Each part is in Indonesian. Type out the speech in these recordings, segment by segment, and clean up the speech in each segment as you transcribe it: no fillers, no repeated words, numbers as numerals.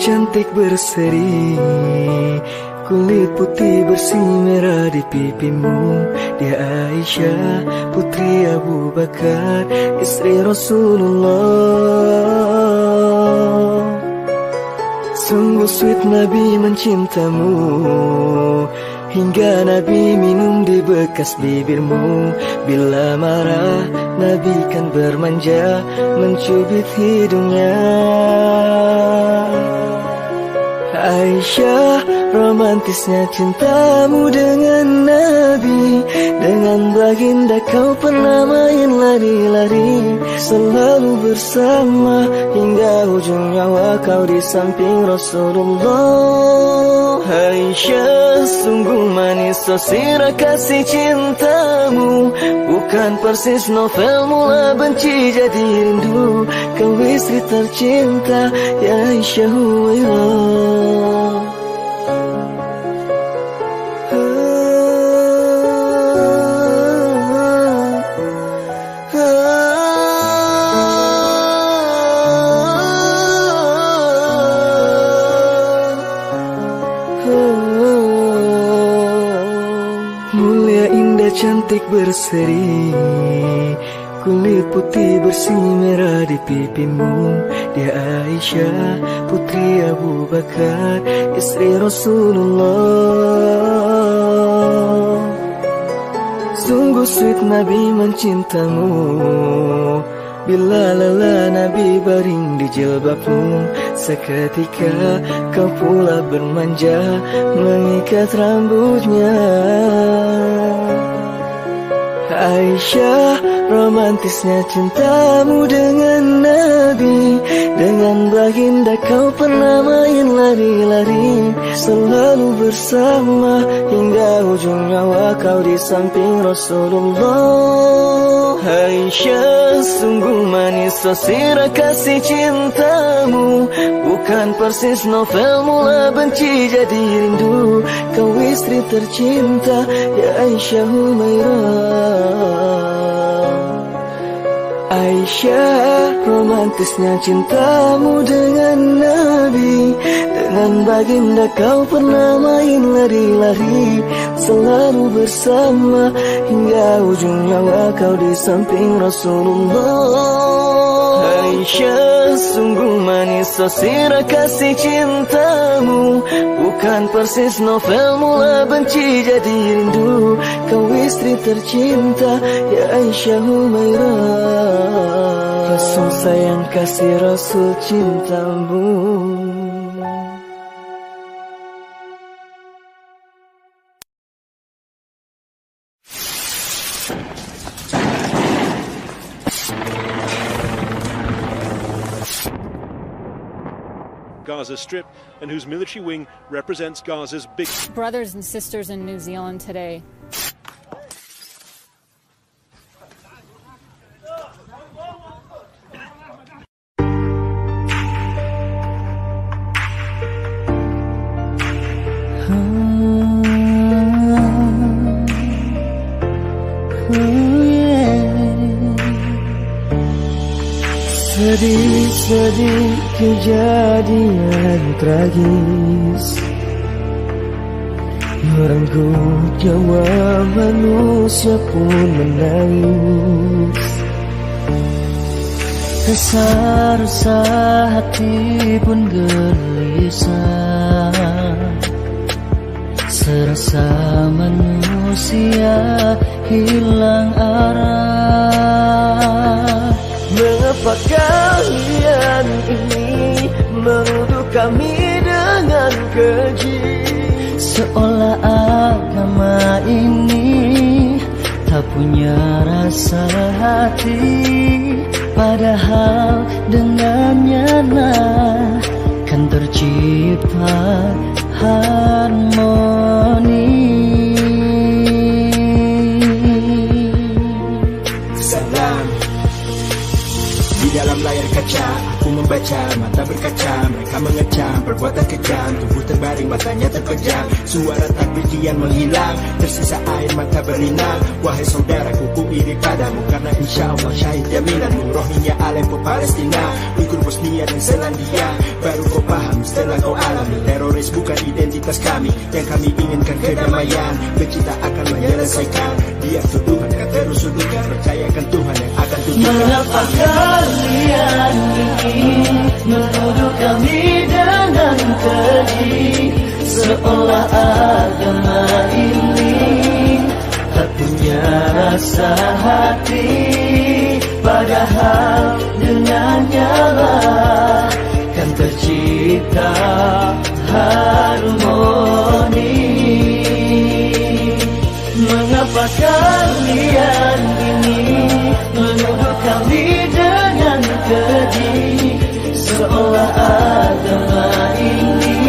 cantik berseri, kulit putih bersih merah di pipimu. Dia Aisyah, putri Abu Bakar, istri Rasulullah. Sungguh sweet Nabi mencintamu, hingga Nabi minum di bekas bibirmu. Bila marah Nabi kan bermanja, mencubit hidungnya. Aisyah, romantisnya cintamu dengan Nabi. Dengan baginda kau pernah main lari-lari, selalu bersama hingga ujung nyawa kau di samping Rasulullah. Aisyah, sungguh manis sosirah kasih cintamu, bukan persis novel mula benci jadi rindu. Kau istri tercinta, ya Aisyah Huwairah. Cantik berseri, kulit putih bersih merah di pipimu. Dia Aisyah, putri Abu Bakar, istri Rasulullah. Sungguh sweet Nabi mencintamu, bila lelah Nabi baring di jilbabmu. Seketika kau pula bermanja, mengikat rambutnya. Aisyah, romantisnya cintamu dengan Nabi. Dengan baginda kau pernah main lari-lari, selalu bersama hingga ujung nyawa kau di samping Rasulullah. Aisyah, sungguh manis sosirah kasih cintamu, bukan persis novel mula benci jadi rindu. Kau istri tercinta, ya Aisyah Humairah. Aisyah, romantisnya cintamu dengan Nabi. Dengan baginda kau pernah main lari-lari, selalu bersama hingga ujung nyawa kau di samping Rasulullah. Aisyah, sungguh manis sosirah kasih cintamu, bukan persis novel mula benci jadi rindu. Kau istri tercinta, ya Aisyah Humairah. Rasul sayang kasih Rasul cintamu. Gaza Strip and whose military wing represents Gaza's big brothers and sisters in New Zealand today. Sedih-sedih kejadian tragis merenggut nyawa manusia pun menangis. Resah-resah hati pun gelisah, serasa manusia hilang arah. Mengapa kalian ini menuduh kami dengan keji, seolah agama ini tak punya rasa hati. Padahal dengannya lah kan tercipta harmoni. Salam. Di dalam layar kaca aku membaca, mata berkaca, mereka mengecam perbuatan kejam, tubuh terbaring matanya terpejam. Suara takbir kian menghilang, tersisa air mata berlinang. Wahai saudaraku, ku iri padamu karena insya Allah syahid jaminanmu. Rohingya, Aleppo, Palestina, Uyghur, Bosnia dan Selandia. Baru kau paham setelah kau alami, teroris bukan identitas kami. Yang kami inginkan kedamaian, benci tak akan menyelesaikan. Dia tuduhan kan terus sudutkan, percayakan Tuhan yang akan tunjukkan. Mengapa kalian ingin menuduh kami dengan keji, seolah agama ini tak punya rasa hati, padahal dengannya lah kan tercipta harmoni. Mengapa kalian ini menuduh kami dengan keji, seolah agama ini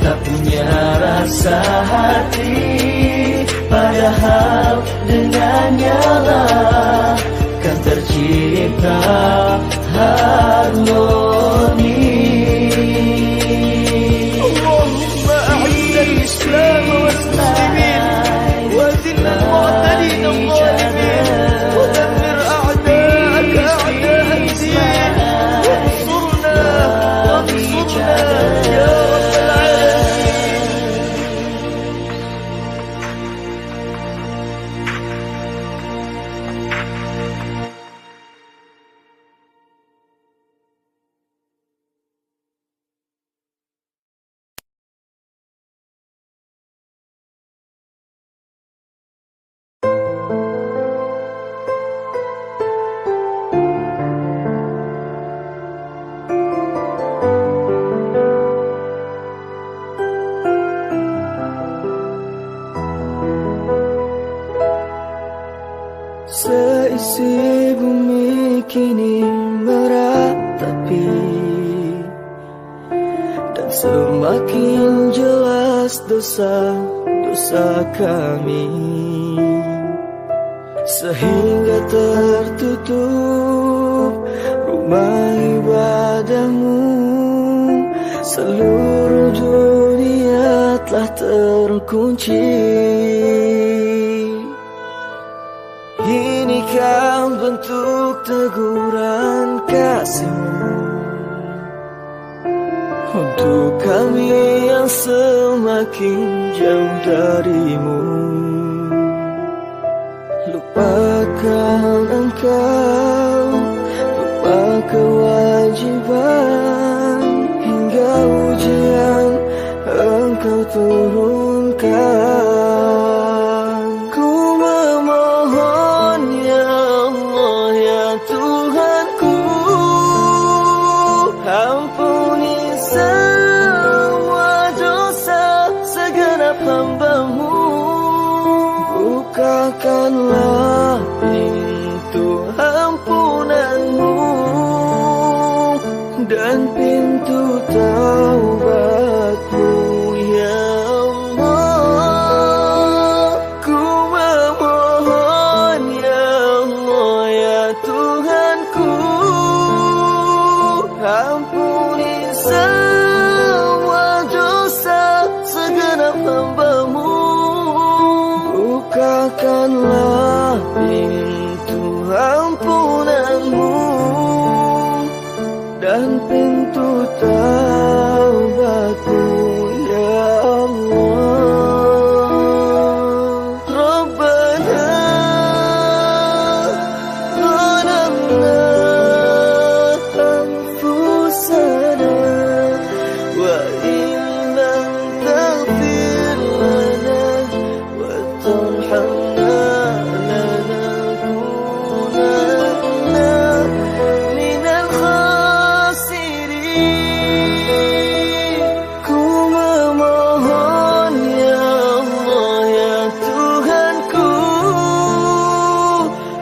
tak punya rasa hati, padahal dengannya lah kan tercipta harmoni. Allahumma a'izz al-islam wal muslimin wa dhill al-mu'tadin al-zalimin wa dammir a'da'aka a'da' ad-din wansurna ya rabbal alamin. Seisi bumi kini meratapi, dan semakin jelas dosa-dosa kami, sehingga tertutup rumah ibadahmu. Seluruh dunia telah terkunci. Inikah bentuk teguran kasih-Mu untuk kami yang semakin jauh dari-Mu? Lupakan Engkau, lupa kewajiban, hingga ujian Engkau turunkan. Bukakanlah pintu ampunan-Mu dan pintu taubat-Mu, ya Allah. Ku memohon, ya Allah, ya Tuhanku, ampuni semua dosa segenap hamba-Mu. Bukakanlah pintu ampunan-Mu dan pintu taubat-Mu, ya Allah. Rabbana zalamna anfusana wa illam taghfir lana wa tarhamna lanakunanna minal khasirin. Ku memohon, ya Allah, ya Tuhanku,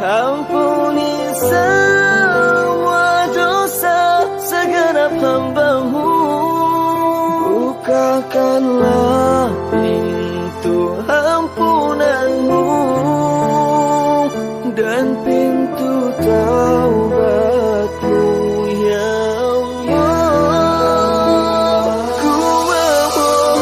ampuni semua dosa segenap hamba-Mu. Bukakanlah pintu ampunan-Mu dan pintu taubat-Mu, ya Allah. Ku memohon,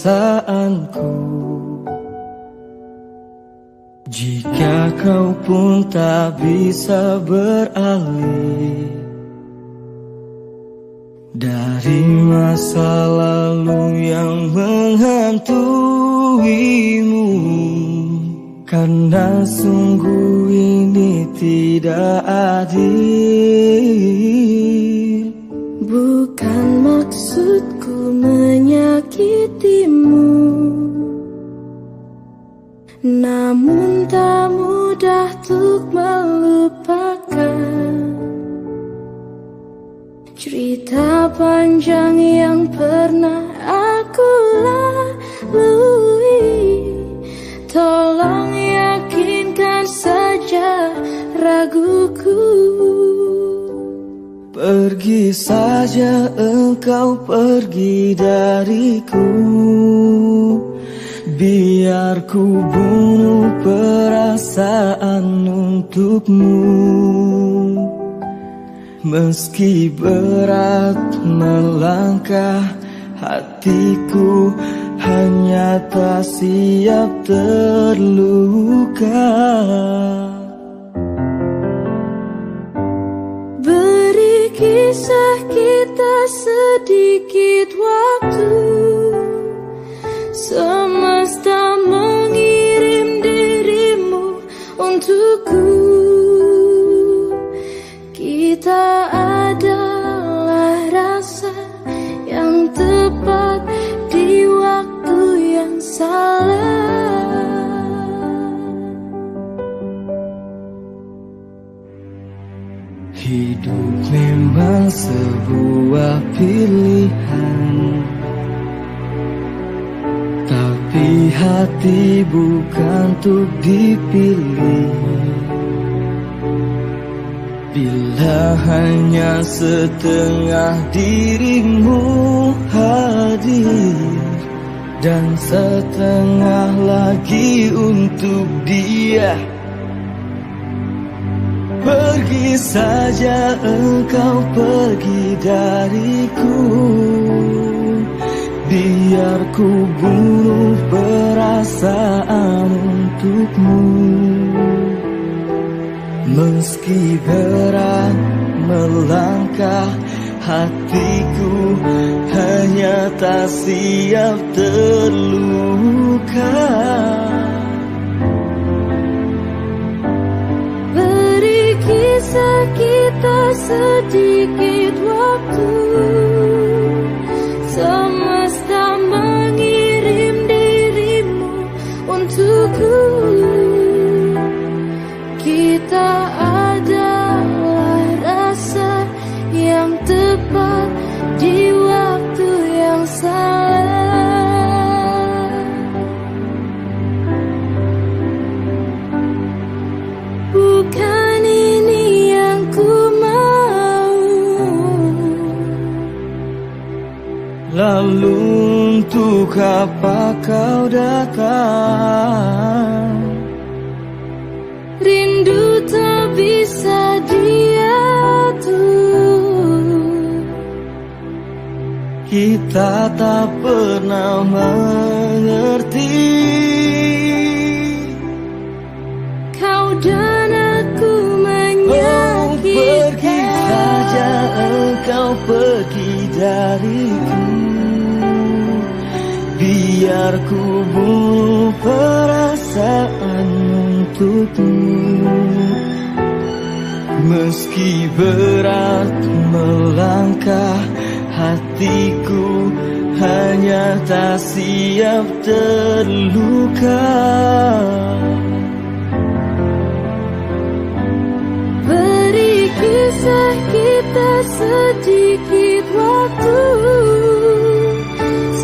perasaanku. Jika kau pun tak bisa beralih dari masa lalu yang menghantuimu, karena sungguh ini tidak adil. Bukan maksudku menyakitimu, namun tak mudah untuk melupakan cerita panjang yang pernah aku lalui. Tolong yakinkan saja raguku. Pergi saja engkau, pergi dariku. Biar ku bunuh perasaan untukmu. Meski berat melangkah, hatiku hanya tak siap terluka. Beri kisah kita sedikit waktu. Semesta mengirim dirimu untukku. Kita adalah rasa yang tepat di waktu yang salah. Hidup memang sebuah pilihan, tapi hati bukan untuk dipilih. Bila hanya setengah dirimu hadir dan setengah lagi untuk dia, pergi saja engkau, pergi dariku. Biar ku bunuh perasaan untukmu. Meski berat melangkah, hatiku hanya tak siap terluka. Beri kisah kita sedikit waktu. Semesta mengirim dirimu untukku. Kita adalah rasa yang tepat di waktu yang salah. Bukan ini yang ku mau. Lalu untuk apa kau datang? Rindu tak bisa diatur. Kita tak pernah mengerti. Kau dan aku menyakitkan. Pergi saja engkau, pergi dariku. Biar ku bunuh perasaan untukmu. Meski berat melangkah, hatiku hanya tak siap terluka. Beri kisah kita sedikit waktu.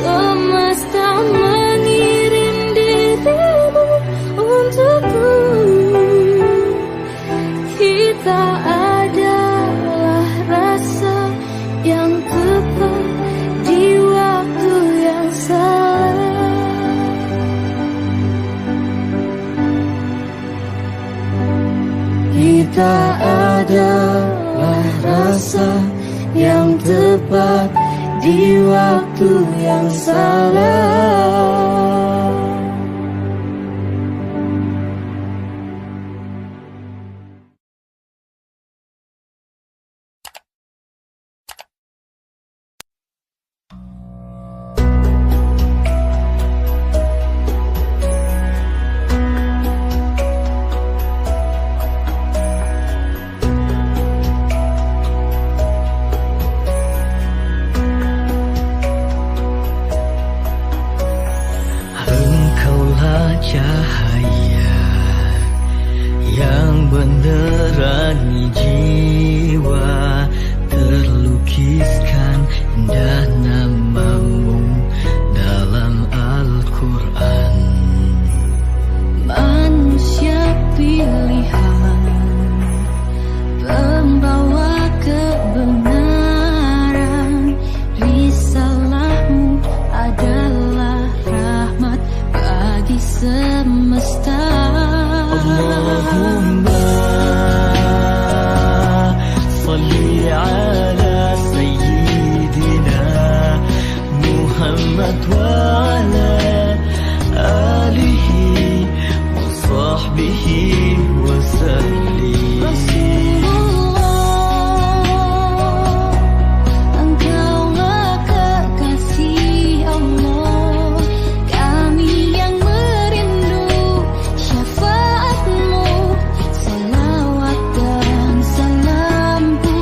Semesta mengirim dirimu untukku. Kita adalah rasa yang tepat di waktu yang salah. Kita adalah rasa yang tepat di waktu yang salah. cahaya yang menerangi jiwa, terlukiskan indah namamu dalam Al-Quran. Manusia pilihan, pembawa kebenaran, risalahmu adalah rahmat bagi semesta. Allahumma salli ala sayyidina Muhammad wa ala alihi wa sahbihi wa sallim. Engkaulah kekasih Allah, kami yang merindu syafaatmu. Salawat dan salamku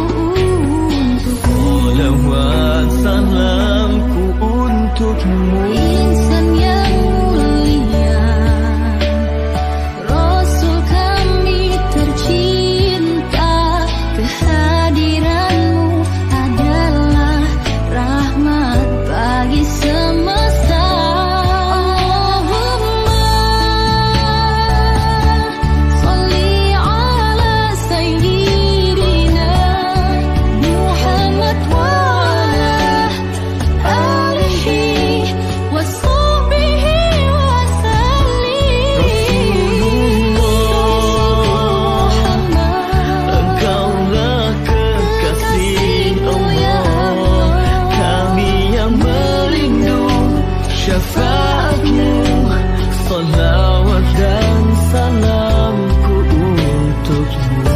untukmu. Salawat salamku untukmu. Insan yang mulia, Rasul kami tercinta, kehadiranmu adalah rahmat bagi semesta. Allahumma salli ala sayyidina Muhammad wa ala alihi wa sahbihi wa sallim. Engkaulah kekasih Allah, kami yang merindu syafaatmu. Salawat dan salamku untukmu.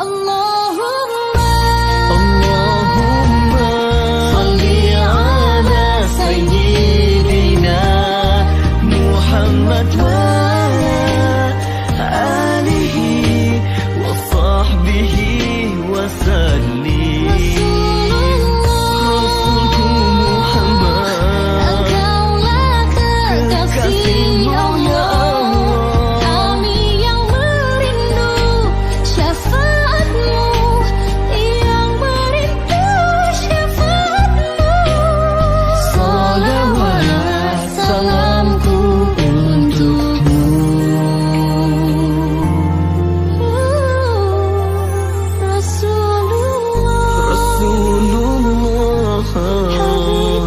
Allahumma salli ala sayyidina Muhammad wa ala alihi wa sahbihi wa sallim. Rasulku Muhammad, Engkaulah kekasih Allah, kami yang merindu syafaatmu, yang merindu syafaatmu. salawat salamku untukmu. Rasulullah, Rasulullah,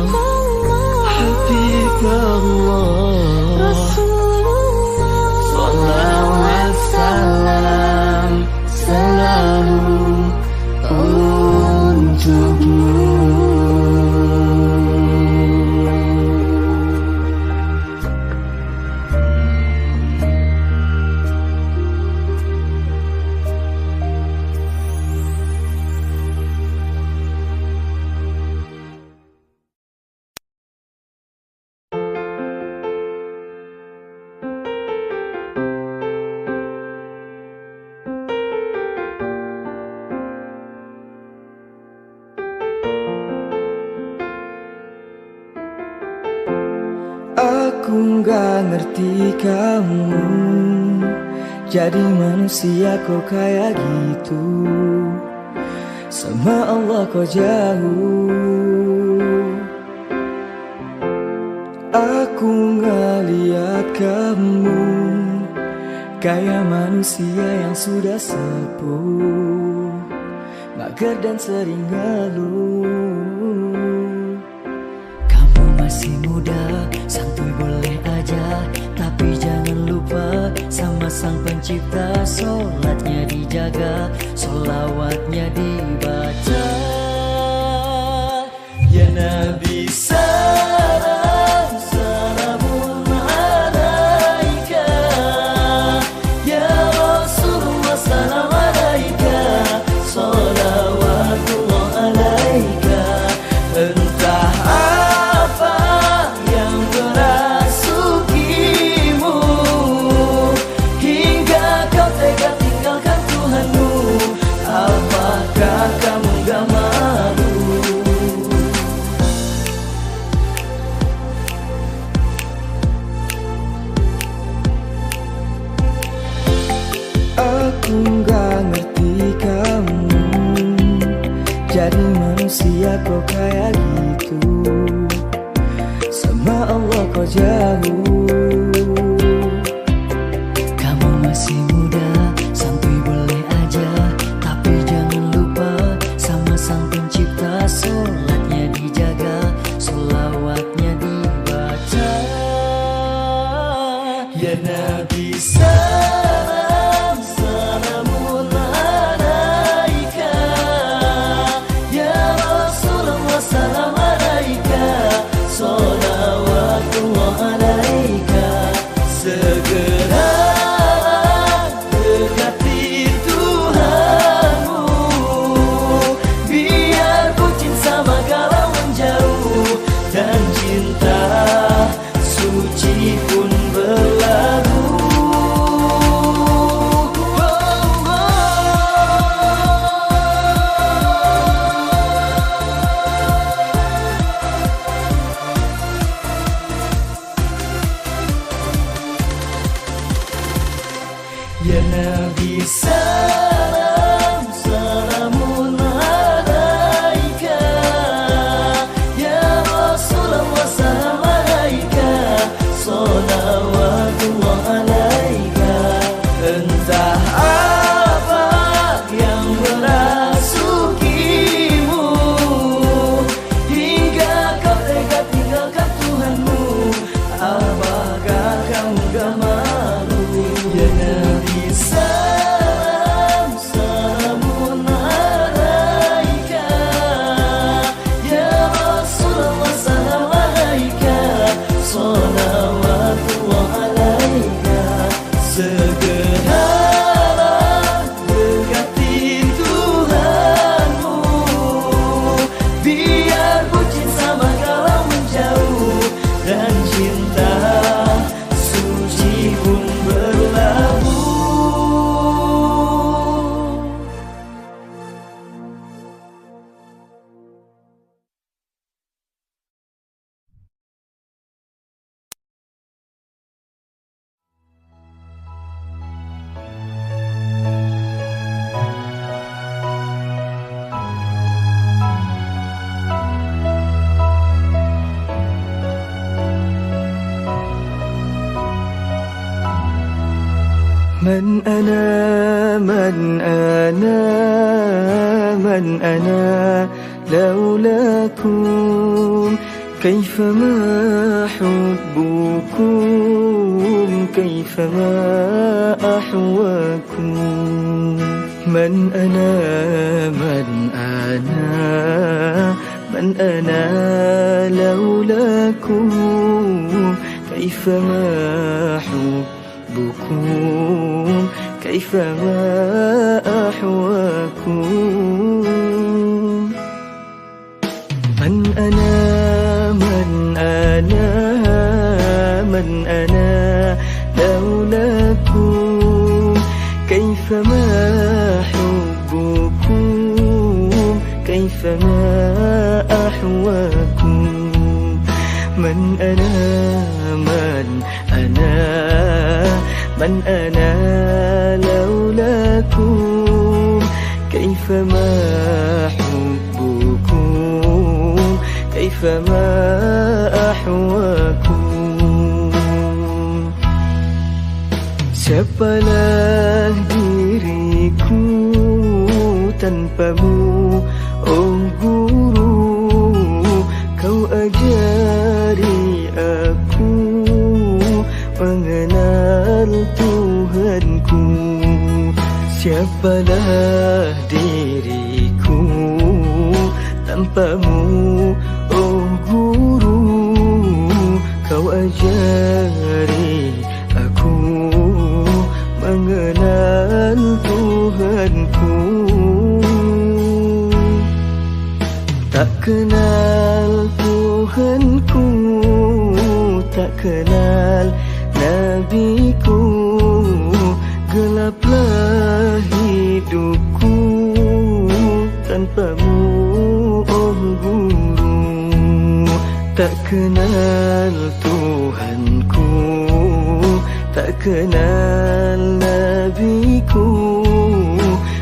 Habibullah, Habibullah, Rasulullah, salawat salam selalu untukmu. Aku gak ngerti kamu, jadi manusia kok kayak gitu. Sama Allah kok jauh. Aku gak lihat kamu kayak manusia yang sudah sepuh, mager dan sering ngeluh. Kamu masih muda, santuy boleh aja, tapi jangan lupa sama Sang Pencipta. Sholatnya dijaga, sholawatnya dibaca. Ya Nabi salam, salamun alaika. Ya Rasulullah salam alaika. Sholawatullah alaika. Entah apa yang merasukimu, manusia kok kayak gitu, sama Allah kok jauh. Kamu masih muda, santuy boleh aja, tapi jangan lupa sama sang pencipta. Sholatnya dijaga, sholawatnya dibaca. Ya Nabi salam, salamun alaika. Ya Rasulullah salam alaika. Sholawatullah alaika. Segera dekati Tuhanmu, biar bucin sama galau menjauh, dan cinta suci pun berlalu. Ya Nabi salam, salamun alaika. Ya Rasulullah salam alaika. Sholawatullah alaika. Entah apa yang merasukimu, hingga kau tega tinggalkan Tuhanmu. Apakah kamu gak malu? Ya Nabi salam, salamun alaika. Ya Rasulullah salam alaika. Sholawatullah alaika. Segeralah dekati Tuhanmu, biar bucin sama galau menjauh, dan cinta suci pun berlabuh. من أنا من أنا من أنا لولاكم كيفما حبكم كيفما أحواكم من أنا من أنا من أنا لولاكم كيفما حبكم كيفما أحواكم من أنا من أنا من أنا لولاكم كيفما حبكم كيفما أحواكم من أنا من أنا من أنا لولاكم كيفما حبكم كيفما أحواكم Siapalah diriku tanpamu, oh guru, kau ajari aku mengenal Tuhanku. Siapalah diriku tanpamu, oh guru, kau ajari aku mengenal Tuhanku. Tak kenal Tuhanku, tak kenal Nabiku, gelaplah hidupku tanpamu, oh guru. Tak kenal Tuhanku, tak kenal Nabiku,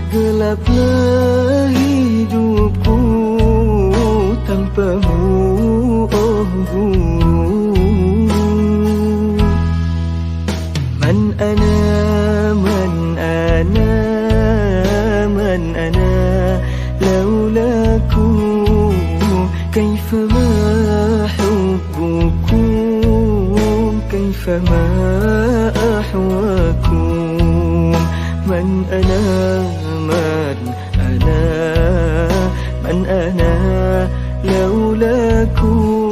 gelaplah hidupku tanpamu, oh guru. Man ana, man ana, man ana, laulakum kaifama hubbukum, kaifama ahwakum. Man ana, man ana, man ana, laulakum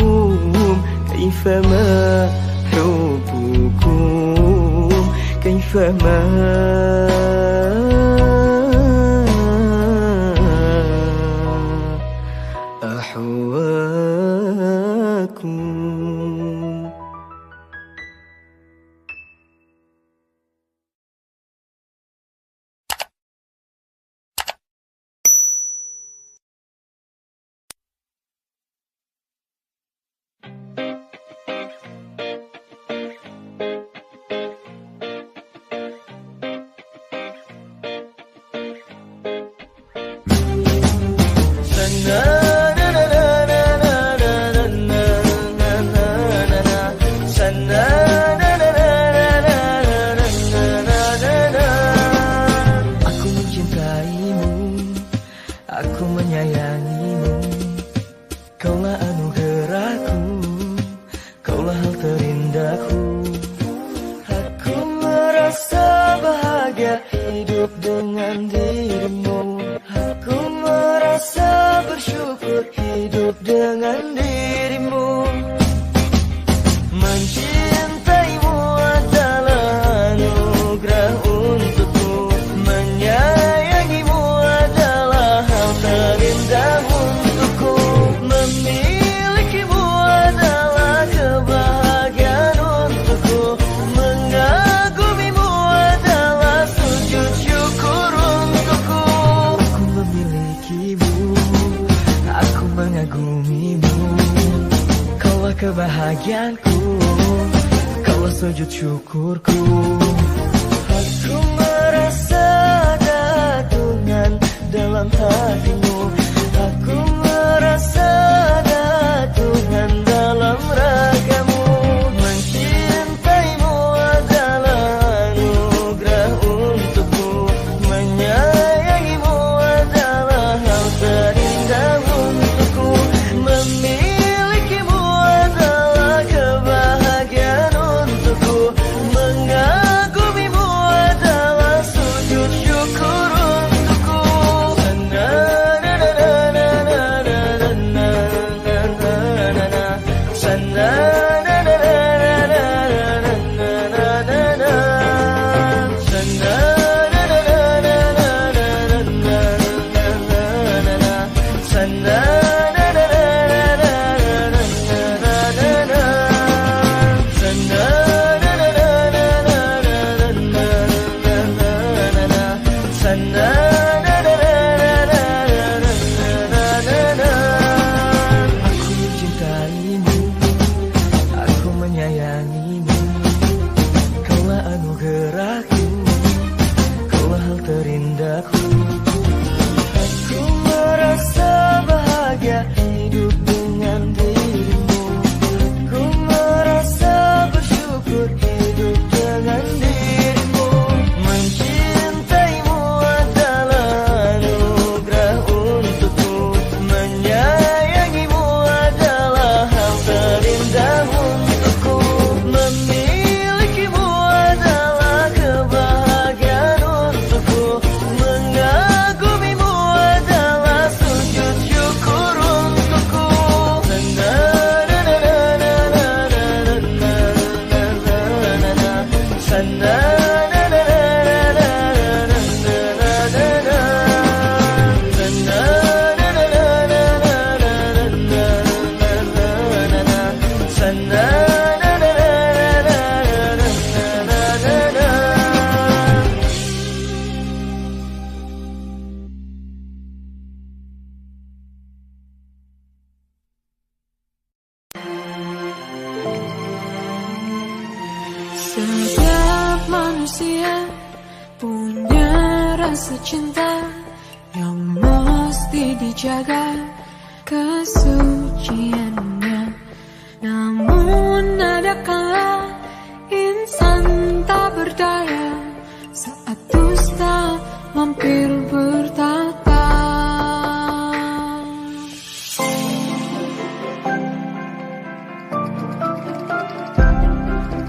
kaifama hubbukum, kaifama ahwakum. Aku mencintaimu, aku menyayangimu. Kaulah anugerahku, kaulah hal terindahku. Aku merasa bahagia hidup dengan dirimu. Aku merasa bersyukur hidup dengan dirimu. Mencintaimu adalah anugerah untukku. Menyayangimu adalah hal terindah untukku. Memilikimu adalah kebahagiaan untukku. Mengagumimu adalah sujud syukur untukku. Aku memilikimu, aku mengagumimu. Kaulah kebahagiaanku, kaulah sujud syukurku. Aku merasa ada Tuhan dalam hatimu. Aku merasa ada Tuhan dalam ragamu. Mencintaimu adalah anugerah untukku. Menyayangimu adalah hal terindah untukku. Memilikimu adalah kebahagiaan untukku. Mengagumimu adalah sujud syukur untukku. Aku mencintaimu, aku menyayangimu. Kaulah anugerahku, kaulah hal terindahku. Aku merasa bahagia hidup dengan dirimu. Aku merasa bersyukur hidup dengan dirimu. Mencintaimu adalah anugerah untukku. Menyayangimu adalah hal terindah untukku. Memilikimu adalah kebahagiaan untukku. Mengagumimu adalah sujud syukur untukku. Setiap manusia punya rasa cinta yang mesti dijaga. Kesucian pujiannya. Namun ada kala insan tak berdaya saat dusta mampir bertata.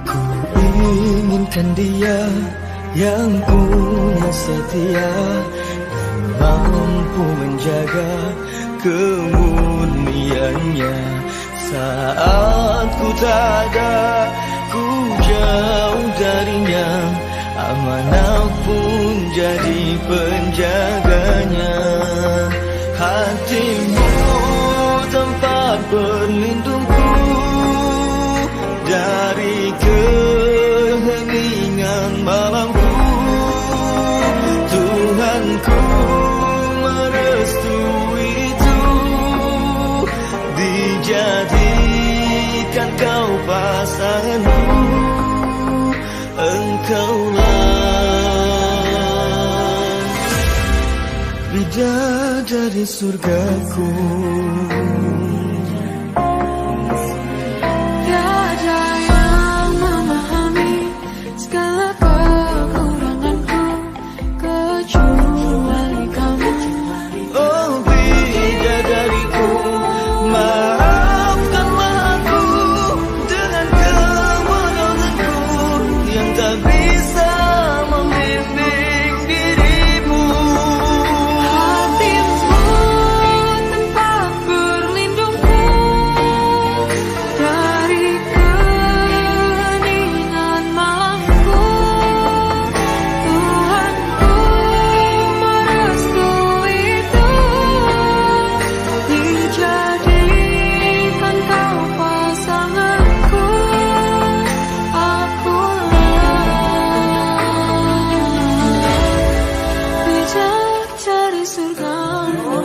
Ku inginkan dia yang punya setia, mampu menjaga kemurniannya. Saat ku tak ada, ku jauh darinya, amanah pun jadi penjaganya. Hatimu tempat berlindungku dari keheningan malamku. Tuhanku merestui itu, dijadikan kau pasanganku. Engkaulah bidadari surgaku. Tiada yang memahami segala kekuranganku kecuali kamu. Oh bidadariku, maafkanlah aku dengan kebodohanku yang tak bisa membimbing dirimu. Hatimu tempat berlindungku dari keheningan malamku. Tuhanku merestui itu, dijadikan kau pasanganku. Akulah bidadari surgamu.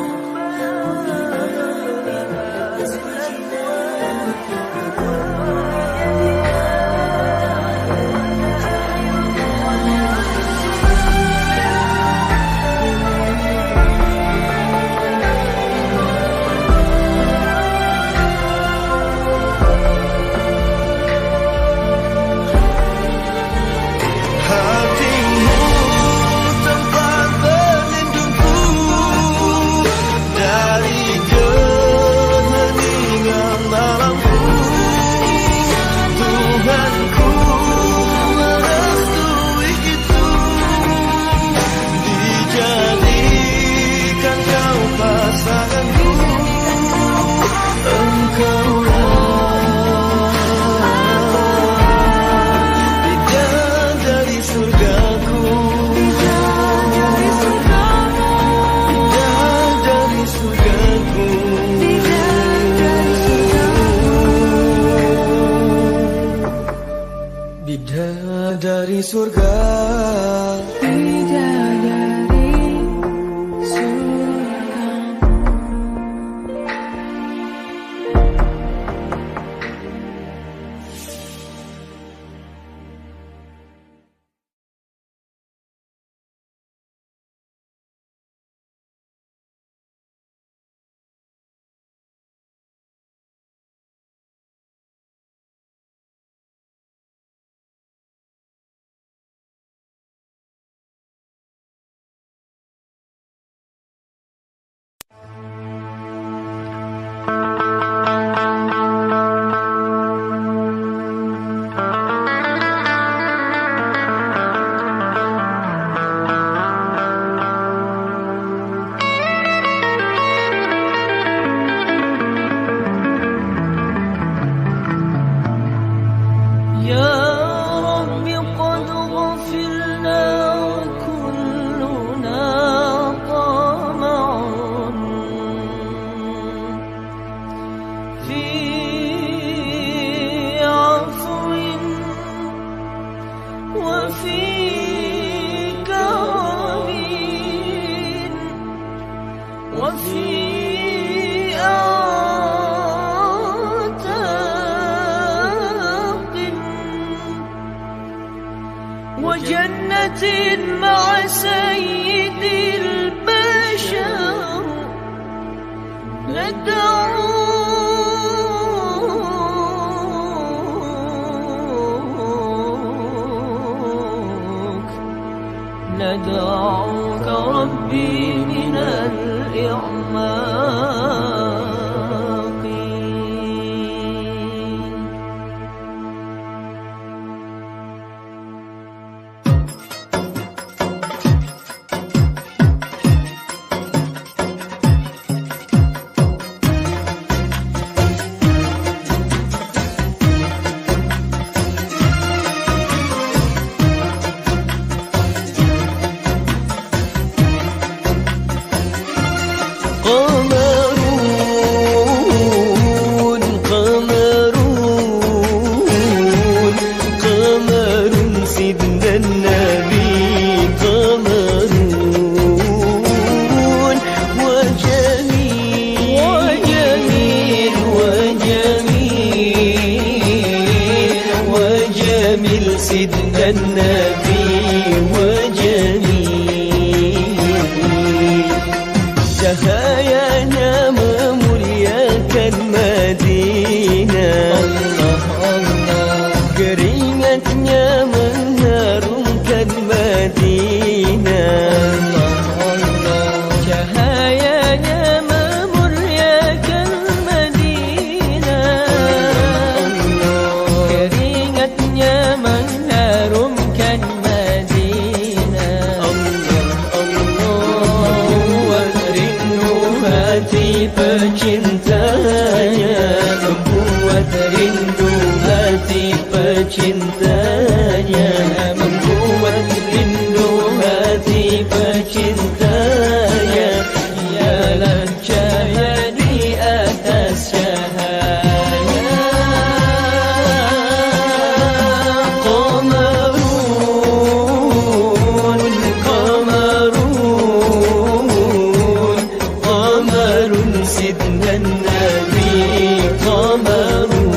hatimu tempat berlindungku dari keheningan malamku. Tuhanku merestui itu, dijadikan kau pasanganku. Engkaulah bidadari surgaku. Bidadari surgaku. Bidadari surga. Bidadari surgamu. Ya Rabbi qad ghafilna kulluna tama'un fi afwin wa fi karamin wa fi وجنة مع سيد البشر ندعو ندعوك ربي من الإعماق. سيدنا النبي وجميل cahayanya memuliakan Madinah. Allah Allah, keringatnya mengharumkan Madinah. Allah Allah, cahayanya memuliakan Madinah. Allah, keringatnya mengharumkan Madinah. Allah Allah, rindu hati pecintanya, membuat rindu hati pecintanya, membuat rindu hati pecintanya. Ialah cahaya di atas cahaya. Qamarun, qamarun, qamarun sidna nabi, qamarun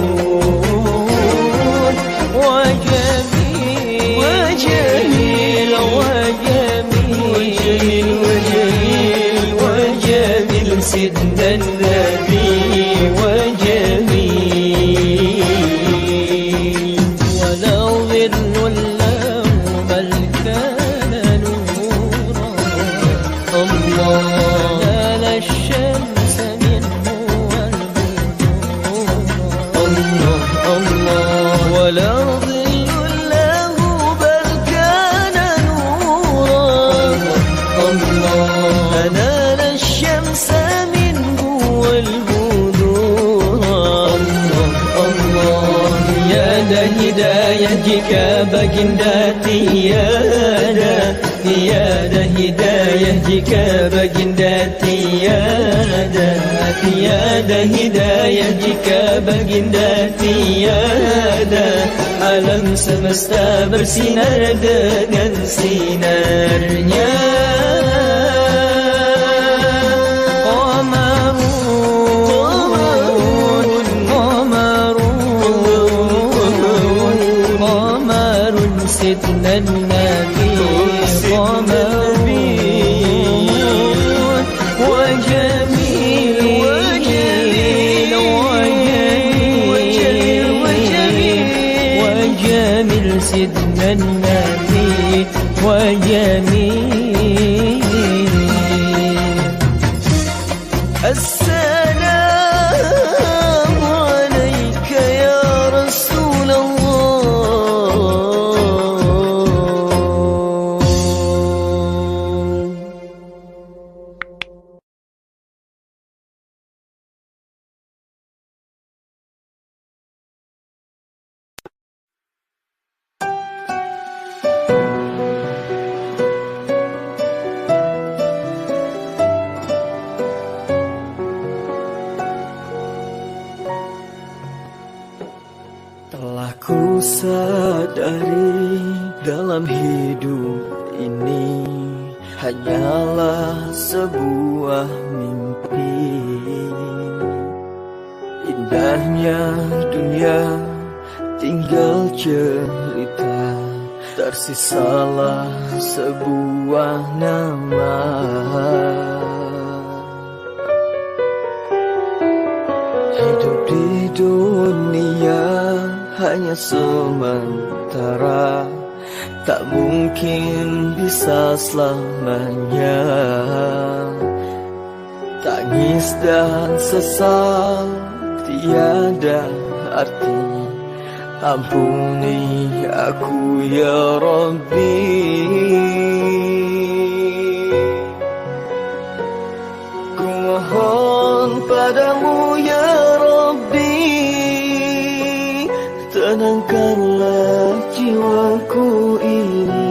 wajamil, wajamil, wajamil, wajamil, wajamil sidna nabi wajamil. ولو ظل له بل كان نورا. الله نال الشمس منه والبدور. الله الله، ولا ظل له بل كان نورا. الله نال الشمس منه والبدور. الله الله، tiada hidayah jika baginda tiada, tiada hidayah jika baginda tiada, tiada hidayah jika baginda tiada. Alam semesta bersinar dengan sinarnya. سيدنا النبي قمر وجميل، وجميل، وجميل، وجميل سيدنا النبي وجميل. السلام عليك يا رسول Telah ku sadari dalam hidup ini hanyalah sebuah mimpi. Indahnya dunia tinggal cerita, tersisalah sebuah nama. Hidup di dunia hanya sementara, tak mungkin bisa selamanya. Tangis dan sesal tiada arti. Ampuni aku ya Rabbi. Ku mohon padamu ya Rabbi, tenangkanlah jiwaku ini.